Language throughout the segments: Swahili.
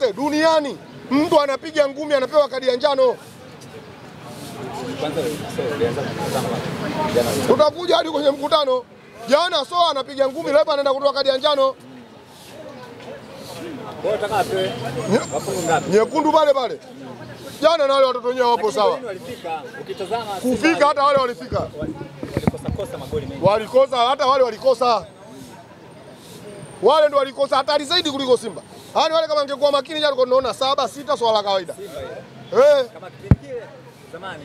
yoyote duniani mtu anapiga ngumi anapewa kadi ya njano. Tutakuja hadi kwenye mkutano. Jana Soa anapiga ngumi leo anaenda kutoa kadi ya njano. Wewe unataka apewe wafungu ngapi? Nyekundu pale. Jana na wale watoto wenyewe wapo sawa. Ukitazama kufika hata wale walifika. Walikosa magoli mengi. Walikosa hata wale walikosa. Wale ndio walikosa hatari zaidi kuliko Simba. Yaani wale kama angekuwa makini jana tunaona 7-6 swala kawaida. Kama kipindi kile zamani.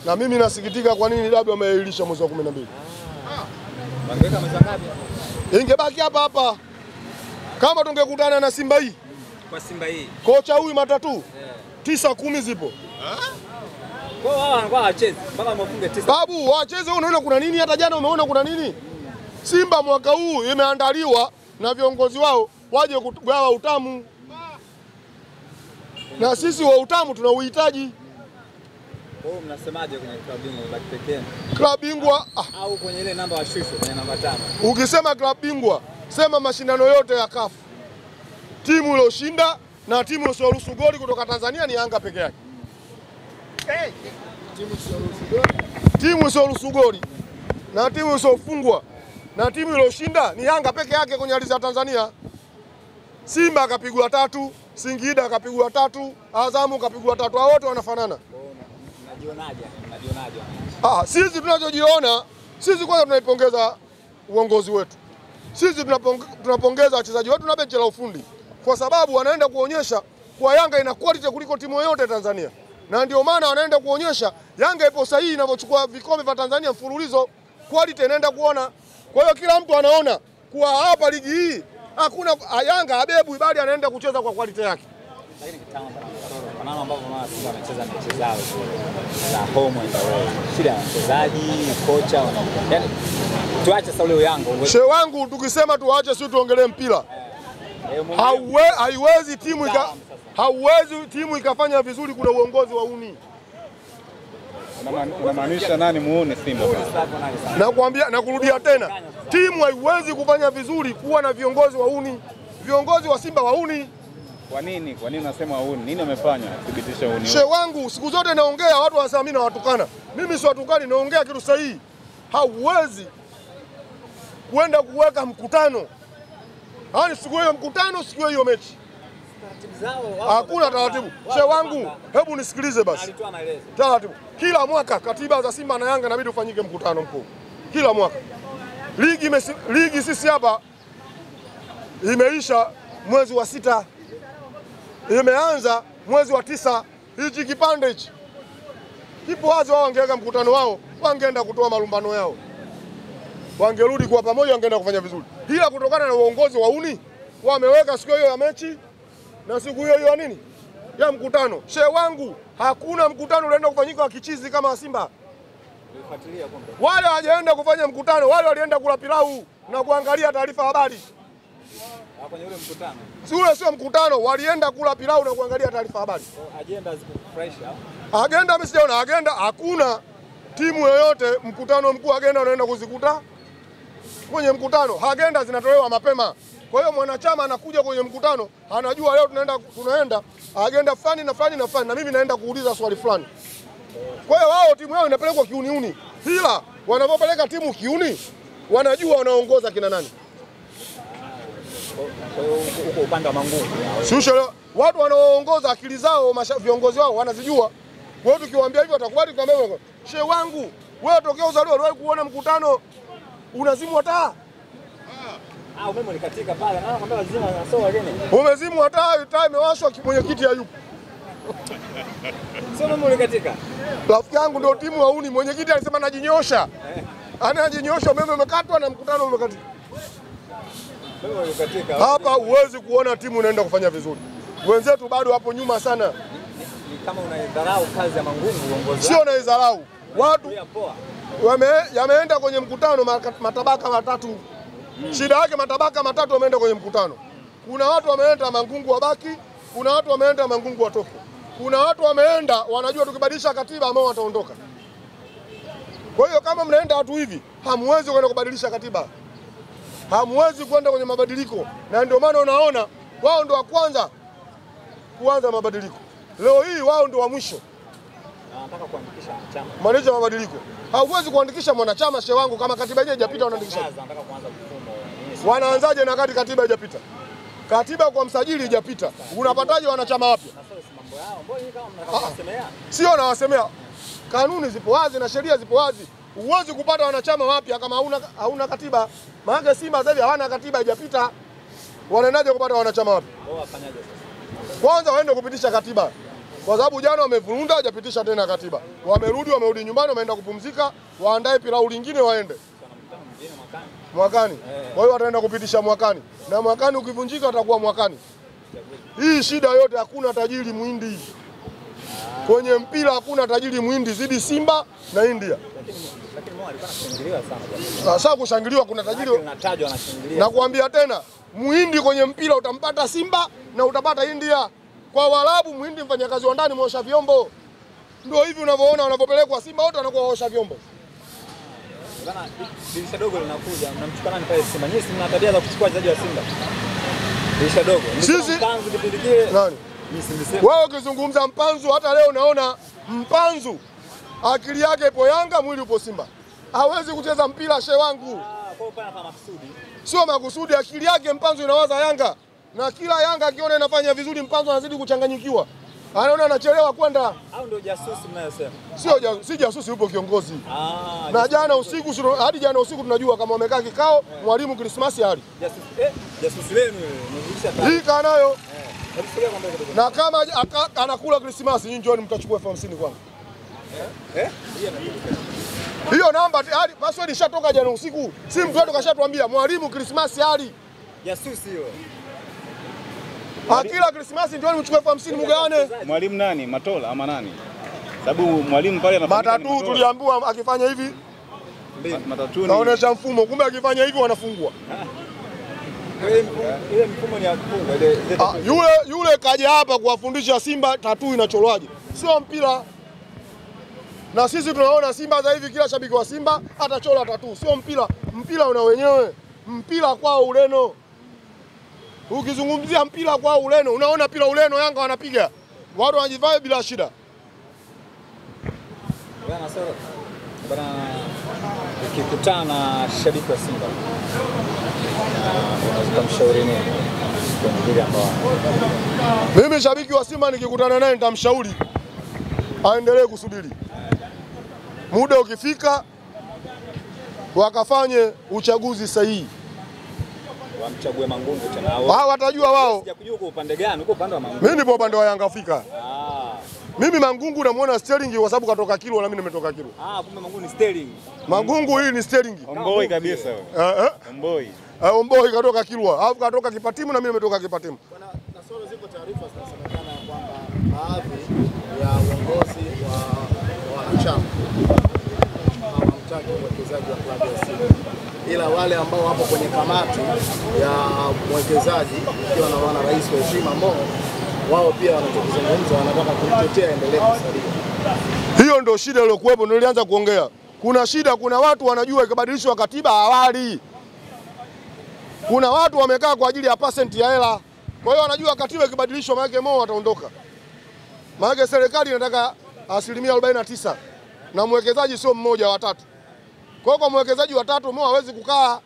Na mimi nasikitika kwa nini dabi wameahirisha mwezi wa 12. Wangeweka mwezi ngapi? Ingebaki hapa. Kama tungekutana na Simba hii. Kwa Simba hii. Kocha huyu matatu. 9-10 zipo. Kwa wao wanakuwa wacheze mpaka wafunge 9. Babu, wacheze unaona kuna nini? Hata jana umeona kuna nini? Simba mwaka huu imeandaliwa na viongozi wao waje kugawa utamu. Na sisi wa utamu tunauhitaji. Wewe mnasemaje kwenye klabu bingwa baki pekee? Klabu bingwa au kwenye ile namba wa shushu kwenye namba 5. Ukisema klabu bingwa, sema mashindano yote ya CAF. Timu iliyoshinda na timu isiyoruhusu goli kutoka Tanzania ni Yanga peke yake. Timu isiyoruhusu goli na timu isiyofungwa na timu iliyoshinda ni Yanga peke yake kwenye ardhi ya Tanzania. Simba akapigwa 3, Singida akapigwa 3, Azamu akapigwa 3, hao wote wanafanana. Unajionaje? Sisi tunachojiona, sisi kwanza tunaipongeza uongozi wetu. Sisi tunapongeza wachezaji wetu na benchi la ufundi kwa sababu wanaenda kuonyesha kwa Yanga ina quality kuliko timu yoyote Tanzania. Na ndio maana wanaenda kuonyesha Yanga ipo sahihi inavyochukua vikombe vya Tanzania mfululizo, quality inaenda kuona. Kwa hiyo kila mtu anaona kuwa hapa ligi hii hakuna Yanga abebu bali anaenda kucheza kwa quality yake. Lakini kitambo kwa namna ambavyo Simba amecheza mechi zao za home and away. Shida ya wachezaji, kocha, yani tuache sasa ule Yanga. Shehe wangu tukisema tuache sisi tuongelee mpira. Hauwezi timu ikafanya vizuri kuna uongozi wa uni. Unamaanisha nani muone Simba? Nakwambia na kurudia tena. Timu haiwezi kufanya vizuri kuwa na viongozi wa uni. Viongozi wa Simba wa uni. Kwa nini? Kwa nini unasema uni? Nini wamefanya kuthibitisha uni? Shehe wangu siku zote naongea watu wanasema mimi nawatukana. Mimi si watukani, naongea kitu sahihi. Hauwezi kwenda kuweka mkutano. Yaani siku hiyo mkutano, siku hiyo mechi. Hakuna taratibu. Shehe wangu, hebu nisikilize basi. Alitoa maelezo. Taratibu. Kila mwaka katiba za Simba na Yanga inabidi ufanyike mkutano mkuu. Kila mwaka. Ligi sisi hapa imeisha mwezi wa 6. Imeanza mwezi wa 9. Hichi kipande hichi kipo wazi, wao wangeweka mkutano wao, wangeenda kutoa malumbano yao. Wangerudi kwa pamoja, wangeenda kufanya vizuri. Ila kutokana na uongozi wa uni wameweka siku hiyo ya mechi na siku hiyo ya nini? Ya mkutano. Shehe wangu, hakuna mkutano unaenda kufanyika wa kichizi kama Simba. Wale hawajaenda kufanya mkutano, wale walienda kula pilau na kuangalia taarifa habari. Kwenye ule mkutano. Si ule sio mkutano, walienda kula pilau na kuangalia taarifa habari. Agenda zikufresh Agenda mimi sijaona agenda, hakuna timu yoyote mkutano mkuu agenda unaenda kuzikuta kwenye mkutano. Agenda zinatolewa mapema. Kwa hiyo mwanachama anakuja kwenye mkutano, anajua leo tunaenda agenda fulani na fulani na fulani na mimi naenda kuuliza swali fulani. Kwa hiyo wao timu yao inapelekwa kiuni. Ila wanapopeleka timu kiuni, wanajua wanaongoza kina nani. Huko upande wa Mangungu. Sio watu wanaoongoza akili zao, viongozi wao wanazijua. Kwa hiyo tukiwaambia hivyo watakubali tukamwambia, "Shehe wangu, wewe tokea uzaliwa uliwahi kuona mkutano unazimwa taa?" Umeme ulikatika pale. Nakwambia lazima nasoma lini. Umezimwa taa imewashwa, mwenyekiti hayupo. Sio umeme ulikatika. Rafiki yangu ndio timu wa uni, mwenyekiti alisema najinyosha. Anajinyosha, umeme umekatwa na mkutano umekatika. Hapa huwezi kuona timu inaenda kufanya vizuri. Wenzetu bado hapo nyuma sana. Ni kama unaidharau kazi ya Mangungu uongozi. Sio unaidharau. Watu yameenda kwenye mkutano matabaka matatu. Shida yake matabaka matatu wameenda kwenye mkutano. Kuna watu wameenda Mangungu wabaki, kuna watu wameenda Mangungu watoke. Kuna watu wameenda wanajua tukibadilisha katiba ambao wataondoka. Kwa hiyo kama mnaenda watu hivi, hamwezi kwenda kubadilisha katiba. Hamwezi kwenda kwenye mabadiliko. Na ndio maana unaona wao ndio wa kwanza kuanza mabadiliko. Leo hii wao ndio wa mwisho. Anataka kuandikisha wanachama. Maanisha mabadiliko. Hauwezi kuandikisha mwanachama shehe wangu kama katiba yenyewe haijapita unaandikisha. Anataka kuanza mfumo. Wanaanzaje na kati katiba haijapita? Katiba kwa msajili haijapita. Unapataje wanachama wapya? Mambo yao. Mbona kama mnataka kusemea? Sio nawasemea. Kanuni zipo wazi na sheria zipo wazi. Huwezi kupata wanachama wapya kama hauna katiba. Maana Simba sasa hivi hawana katiba haijapita. Wanaendaje kupata wanachama wapya? Wao wafanyaje sasa? Kwanza waende kupitisha katiba. Kwa sababu jana wamevurunda hajapitisha tena katiba. Wamerudi nyumbani wameenda kupumzika, waandae pilau lingine waende. Mwakani. Kwa hiyo wataenda kupitisha mwakani. Na mwakani ukivunjika watakuwa mwakani. Hii shida yote hakuna tajiri Muhindi. Kwenye mpira hakuna tajiri Muhindi zidi Simba na India. Lakini Mo alikuwa anashangiliwa sana. Sasa kushangiliwa kuna tajiri unatajwa anashangilia. Na kuambia tena Muhindi kwenye mpira utampata Simba na utapata India. Kwa Waarabu Muhindi mfanyakazi wa ndani muosha vyombo. Ndio hivi unavyoona wanapopelekwa Simba wote wanakuwa waosha vyombo. Bana dirisha dogo linakuja, mnamchukua nani pale Simba? Nyinyi mna tabia za kuchukua wachezaji wa Simba. Dirisha dogo. Sisi Mpanzu kipindi kile. Nani? Wao ukizungumza Mpanzu hata leo naona Mpanzu akili yake ipo Yanga, mwili upo Simba. Hawezi kucheza mpira shehe wangu. Kwa upana kama makusudi. Sio makusudi, akili yake Mpanzu inawaza Yanga. Na kila Yanga akiona inafanya vizuri Mpanzu anazidi kuchanganyikiwa. Anaona anachelewa kwenda. Au ndio jasusi mnayosema? Si jasusi, yupo kiongozi. Na jana usiku hadi jana usiku tunajua kama wamekaa kikao mwalimu Christmas hali. Jasusi lenu hii kanayo. Na kama anakula Christmas nyinyi njoni mtachukua 50 kwangu. Hiyo namba hadi password ishatoka jana usiku. Si mtu wetu kashatuambia mwalimu Christmas hali. Jasusi hiyo. Akila Christmas ndio mchukue 50 mgawane. Mwalimu nani? Matola ama nani? Sababu mwalimu pale anafahamika. Matatu tuliambiwa akifanya hivi Matatu naonesha mfumo, kumbe akifanya hivi wanafungwa. Ile mfumo ni ya kufunga. Yule kaja hapa kuwafundisha Simba tatu inacholwaje. Sio mpira. Na sisi tunaona Simba sasa hivi kila shabiki wa Simba atachola tatu. Sio mpira. Mpira una wenyewe. Mpira kwao Ureno. Ukizungumzia mpira kwa Ureno, unaona pila Ureno Yanga wanapiga. Watu wanajivaa bila shida. Bana Soro. Bana ukikutana na shabiki wa Simba. Unamshauri nini? Mimi shabiki wa Simba nikikutana naye nitamshauri aendelee kusubiri. Muda ukifika wakafanye uchaguzi sahihi. Wamchague Mangungu tena. Wao watajua wao. Sijakujua uko upande gani? Uko upande wa Mangungu. Mimi nipo upande wa Yanga Afrika. Mimi Mangungu namuona Sterling kwa sababu katoka Kilwa na mimi nimetoka Kilwa. Kumbe Mangungu ni Sterling. Mangungu hii ni Sterling. Omboi kabisa. Omboi. Omboi katoka Kilwa. Alafu katoka Kipatimu na mimi nimetoka Kipatimu. Bwana Nasoro, ziko taarifa zinasemekana kwamba baadhi ya uongozi wa wanachama hawamtaki mwekezaji wa klabu ya Simba. Ila wale ambao wapo kwenye kamati ya mwekezaji ikiwa na wana rais wa heshima Mo, wao pia wanachozungumza wanataka kumtetea endelee kusalia. Hiyo ndio shida iliyokuwepo, nilianza kuongea. Kuna shida, kuna watu wanajua ikibadilishwa katiba awali. Kuna watu wamekaa kwa ajili ya percent ya hela. Kwa hiyo wanajua katiba ikibadilishwa maana Mo wataondoka. Maana serikali inataka 49% na mwekezaji sio mmoja, watatu. Kwa mwekezaji watatu Mo hawezi kukaa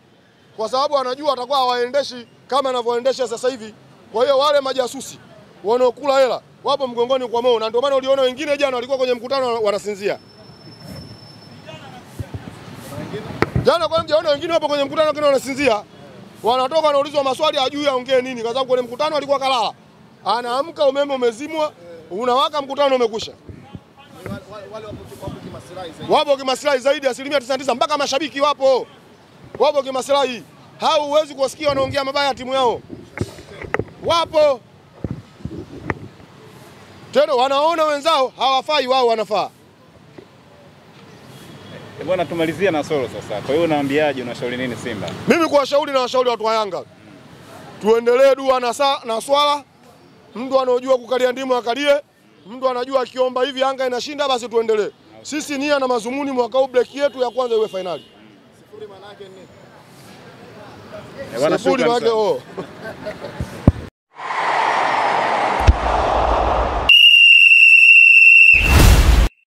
kwa sababu anajua atakuwa hawaendeshi kama anavyoendesha sasa hivi. Kwa hiyo wale majasusi wanaokula hela wapo mgongoni kwa Mo, na ndio maana uliona wengine jana walikuwa kwenye mkutano wanasinzia. Jana kwa mjaona wengine wapo kwenye mkutano kile wanasinzia. Wanatoka wanaulizwa maswali hajui aongee nini kwa sababu kwenye mkutano alikuwa kalala. Anaamka umeme umezimwa, unawaka mkutano umekwisha. Wale wapo kimaslahi zaidi 99% mpaka mashabiki wapo kimaslahi. Hao huwezi kusikia wanaongea mabaya timu yao. Wapo. Tena wanaona wenzao hawafai, wao wanafaa. Bwana tumalizia na Soro sasa. Kwa hiyo unaambiaje, unashauri nini Simba? Mimi kuwashauri na washauri watu wa Yanga. Tuendelee dua na swala. Mtu anajua kukalia ndimu akalie. Mtu anajua akiomba hivi Yanga inashinda basi tuendelee. Sisi nia na mazumuni mwaka huu break yetu ya kwanza iwe finali. Sifuri maana yake nini? Sifuri maana yake